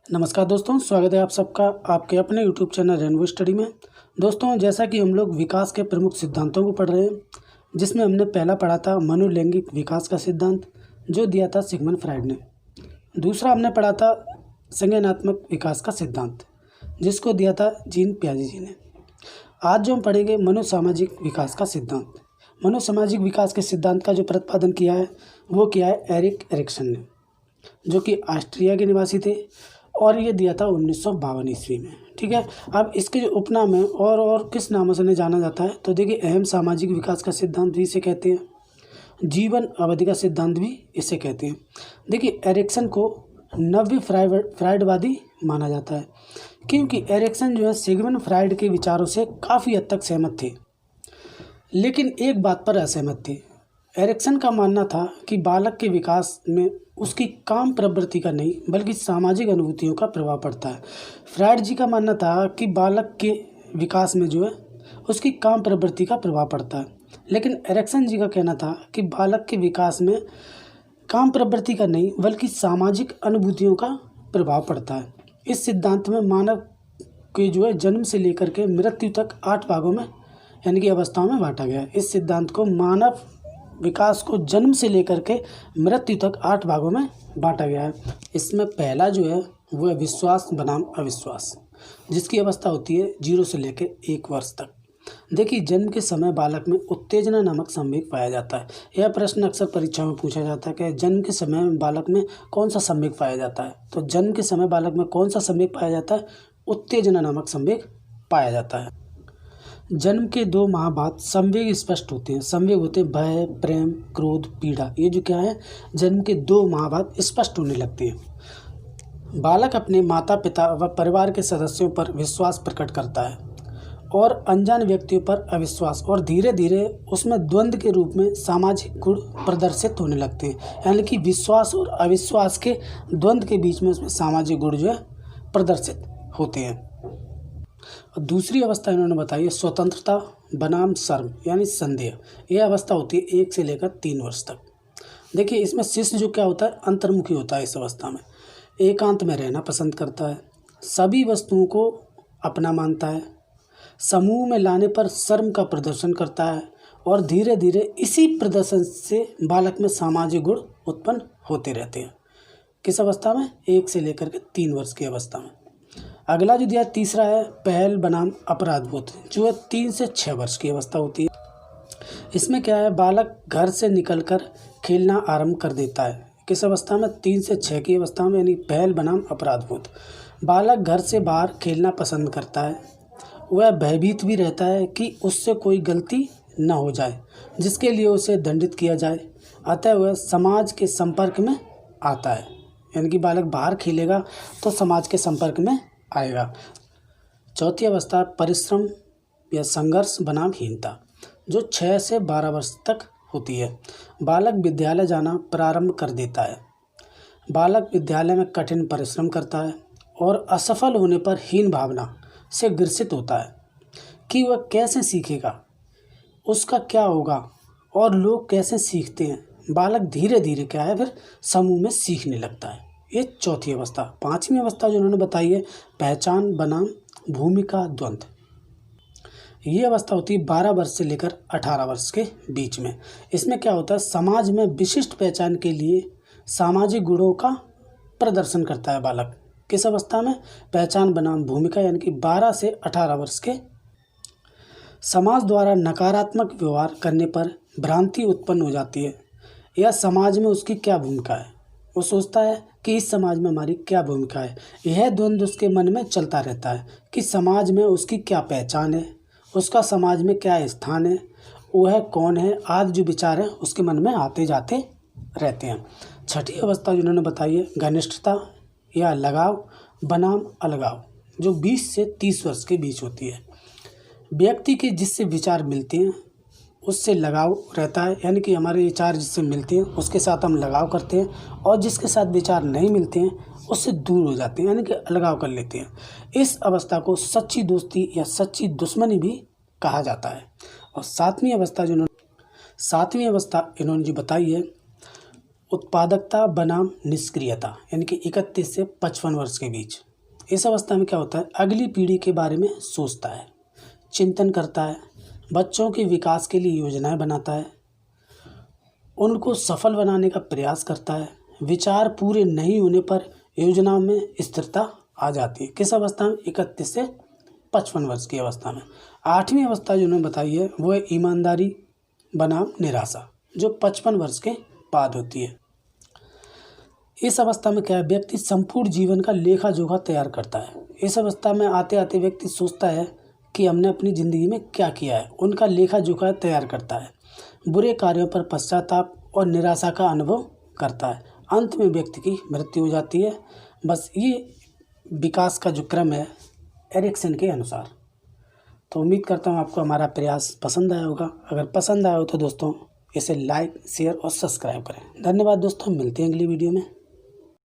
नमस्कार दोस्तों, स्वागत है आप सबका आपके अपने यूट्यूब चैनल रेनबो स्टडी में। दोस्तों, जैसा कि हम लोग विकास के प्रमुख सिद्धांतों को पढ़ रहे हैं, जिसमें हमने पहला पढ़ा था मनोलैंगिक विकास का सिद्धांत, जो दिया था सिगमंड फ्राइड ने। दूसरा हमने पढ़ा था संज्ञानात्मक विकास का सिद्धांत, जिसको दिया था जीन पियाजे जी ने। आज जो हम पढ़ेंगे मनोसामाजिक विकास का सिद्धांत। मनोसामाजिक विकास के सिद्धांत का जो प्रतिपादन किया है वो किया है एरिक एरिक्सन ने, जो कि ऑस्ट्रिया के निवासी थे, और ये दिया था 1952 ईस्वी में। ठीक है, अब इसके जो उपनाम है और किस नामों से इन्हें जाना जाता है, तो देखिए अहम सामाजिक विकास का सिद्धांत भी इसे कहते हैं, जीवन अवधि का सिद्धांत भी इसे कहते हैं। देखिए एरिक्सन को नव्य फ्राइडवादी माना जाता है, क्योंकि एरिक्सन जो है सिगमंड फ्राइड के विचारों से काफ़ी हद तक सहमत थे, लेकिन एक बात पर असहमत थे। एरिक्सन का मानना था कि बालक के विकास में उसकी काम प्रवृत्ति का नहीं बल्कि सामाजिक अनुभूतियों का प्रभाव पड़ता है। फ्राइड जी का मानना था कि बालक के विकास में जो है उसकी काम प्रवृत्ति का प्रभाव पड़ता है, लेकिन एरिक्सन जी का कहना था कि बालक के विकास में काम प्रवृत्ति का नहीं बल्कि सामाजिक अनुभूतियों का प्रभाव पड़ता है। इस सिद्धांत में मानव के जो है जन्म से लेकर के मृत्यु तक 8 भागों में यानी कि अवस्थाओं में बांटा गया है। इस सिद्धांत को मानव विकास को जन्म से लेकर के मृत्यु तक 8 भागों में बांटा गया है। इसमें पहला जो है वो है विश्वास बनाम अविश्वास, जिसकी अवस्था होती है 0 से लेकर 1 वर्ष तक। देखिए जन्म के समय बालक में उत्तेजना नामक संवेग पाया जाता है। यह प्रश्न अक्सर परीक्षा में पूछा जाता है कि जन्म के समय बालक में कौन सा संवेग पाया जाता है। तो जन्म के समय बालक में कौन सा संवेग पाया जाता है? उत्तेजना नामक संवेग पाया जाता है। जन्म के 2 माह बाद संवेग स्पष्ट होते हैं। संवेग होते हैं भय, प्रेम, क्रोध, पीड़ा। ये जो क्या है, जन्म के 2 माह बाद स्पष्ट होने लगते हैं। बालक अपने माता पिता व परिवार के सदस्यों पर विश्वास प्रकट करता है और अनजान व्यक्तियों पर अविश्वास, और धीरे धीरे उसमें द्वंद्व के रूप में सामाजिक गुण प्रदर्शित होने लगते हैं। यानी कि विश्वास और अविश्वास के द्वंद्व के बीच में उसमें सामाजिक गुण जो है प्रदर्शित होते हैं। दूसरी अवस्था इन्होंने बताई है स्वतंत्रता बनाम शर्म यानी संदेह। यह अवस्था होती है 1 से लेकर 3 वर्ष तक। देखिए इसमें शिशु जो क्या होता है, अंतर्मुखी होता है। इस अवस्था में एकांत में रहना पसंद करता है, सभी वस्तुओं को अपना मानता है, समूह में लाने पर शर्म का प्रदर्शन करता है, और धीरे धीरे इसी प्रदर्शन से बालक में सामाजिक गुण उत्पन्न होते रहते हैं। किस अवस्था में? 1 से लेकर के 3 वर्ष की अवस्था में। अगला जो दिया तीसरा है पहल बनाम अपराध बोध, जो है 3 से 6 वर्ष की अवस्था होती है। इसमें क्या है, बालक घर से निकलकर खेलना आरंभ कर देता है। किस अवस्था में? 3 से 6 की अवस्था में, यानी पहल बनाम अपराध बोध। बालक घर से बाहर खेलना पसंद करता है, वह भयभीत भी रहता है कि उससे कोई गलती न हो जाए जिसके लिए उसे दंडित किया जाए, अतः वह समाज के संपर्क में आता है। यानी कि बालक बाहर खेलेगा तो समाज के संपर्क में आएगा। चौथी अवस्था परिश्रम या संघर्ष बनाम हीनता, जो 6 से 12 वर्ष तक होती है। बालक विद्यालय जाना प्रारंभ कर देता है। बालक विद्यालय में कठिन परिश्रम करता है और असफल होने पर हीन भावना से ग्रसित होता है कि वह कैसे सीखेगा, उसका क्या होगा और लोग कैसे सीखते हैं। बालक धीरे धीरे क्या है, फिर समूह में सीखने लगता है। ये चौथी अवस्था। 5वीं अवस्था जो उन्होंने बताई है पहचान बनाम भूमिका द्वंद्व। ये अवस्था होती है 12 वर्ष से लेकर 18 वर्ष के बीच में। इसमें क्या होता है, समाज में विशिष्ट पहचान के लिए सामाजिक गुणों का प्रदर्शन करता है बालक। किस अवस्था में? पहचान बनाम भूमिका, यानी कि 12 से 18 वर्ष के। समाज द्वारा नकारात्मक व्यवहार करने पर भ्रांति उत्पन्न हो जाती है, या समाज में उसकी क्या भूमिका है। वो सोचता है कि इस समाज में हमारी क्या भूमिका है। यह द्वंद्व उसके मन में चलता रहता है कि समाज में उसकी क्या पहचान है, उसका समाज में क्या स्थान है, वह कौन है, आदि जो विचार हैं उसके मन में आते जाते रहते हैं। छठी अवस्था जिन्होंने बताई है घनिष्ठता या लगाव बनाम अलगाव, जो 20 से 30 वर्ष के बीच होती है। व्यक्ति के जिससे विचार मिलते हैं उससे लगाव रहता है, यानी कि हमारे विचार जिससे मिलते हैं उसके साथ हम लगाव करते हैं, और जिसके साथ विचार नहीं मिलते हैं उससे दूर हो जाते हैं, यानी कि अलगाव कर लेते हैं। इस अवस्था को सच्ची दोस्ती या सच्ची दुश्मनी भी कहा जाता है। और 7वीं अवस्था इन्होंने जो बताई है उत्पादकता बनाम निष्क्रियता, यानी कि 31 से 55 वर्ष के बीच। इस अवस्था में क्या होता है, अगली पीढ़ी के बारे में सोचता है, चिंतन करता है, बच्चों के विकास के लिए योजनाएं बनाता है, उनको सफल बनाने का प्रयास करता है। विचार पूरे नहीं होने पर योजनाओं में स्थिरता आ जाती है। किस अवस्था में, 31 से 55 वर्ष की अवस्था में। 8वीं अवस्था जो उन्होंने बताई है वो है ईमानदारी बनाम निराशा, जो 55 वर्ष के बाद होती है। इस अवस्था में क्या है, व्यक्ति संपूर्ण जीवन का लेखा जोखा तैयार करता है। इस अवस्था में आते आते व्यक्ति सोचता है कि हमने अपनी ज़िंदगी में क्या किया है, उनका लेखा जोखा तैयार करता है। बुरे कार्यों पर पश्चाताप और निराशा का अनुभव करता है। अंत में व्यक्ति की मृत्यु हो जाती है। बस ये विकास का जो क्रम है एरिक्सन के अनुसार। तो उम्मीद करता हूँ आपको हमारा प्रयास पसंद आया होगा। अगर पसंद आया हो तो दोस्तों इसे लाइक, शेयर और सब्सक्राइब करें। धन्यवाद दोस्तों, मिलते हैं अगली वीडियो में।